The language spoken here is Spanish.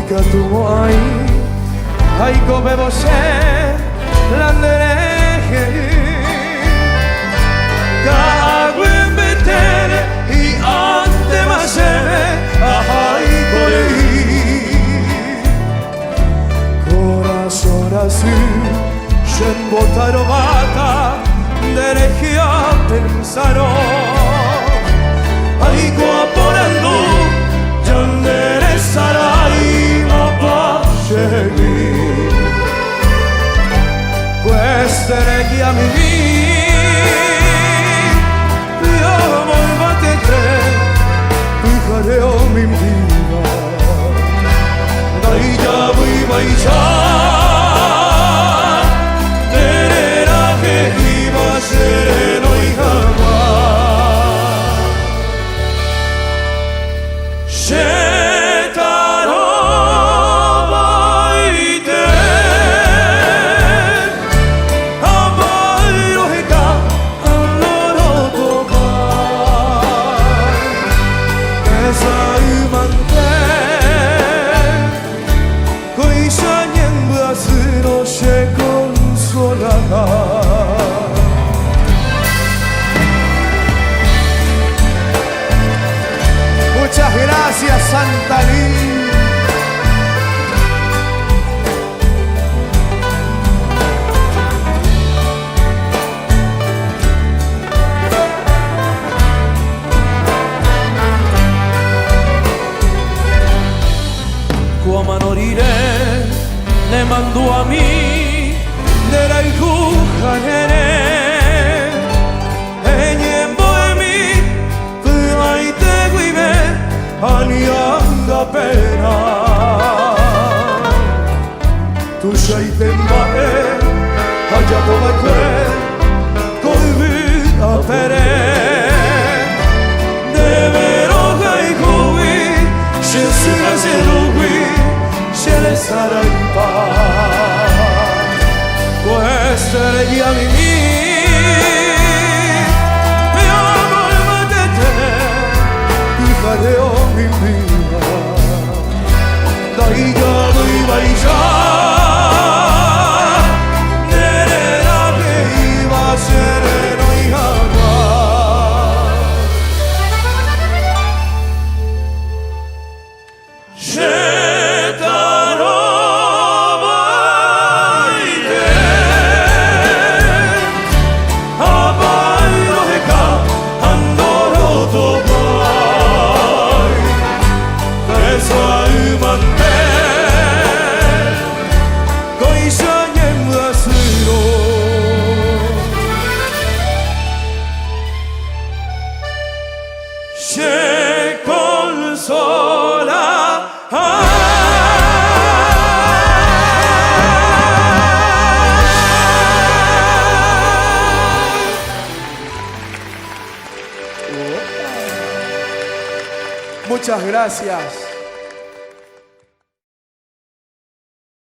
Moika tuoi Aiko bebose Landereje Kaguen betere I ante maseme Ahai korei Corazón así Shenbotaro bata Derejia pensaro Aiko aporando Yandere sarai mapashegi Questa regia mi Io volvate te Picareo mi viva Dai ya vui vai ya Terera que iba a ser no y Muchas gracias, Santa Liz. Como moriré, le mandó a mí de la hija Anianga pena Tu shaitembae Hayatobakwe Koibi apere Devero gaikui Shensuga zerugui Shele saraipa Questa regia mi Picareo mi vida Dai ya dai vai ya Nerera que iba a ser no y Shetaro baite Abai roheka andoro toba Se consola Muchas gracias.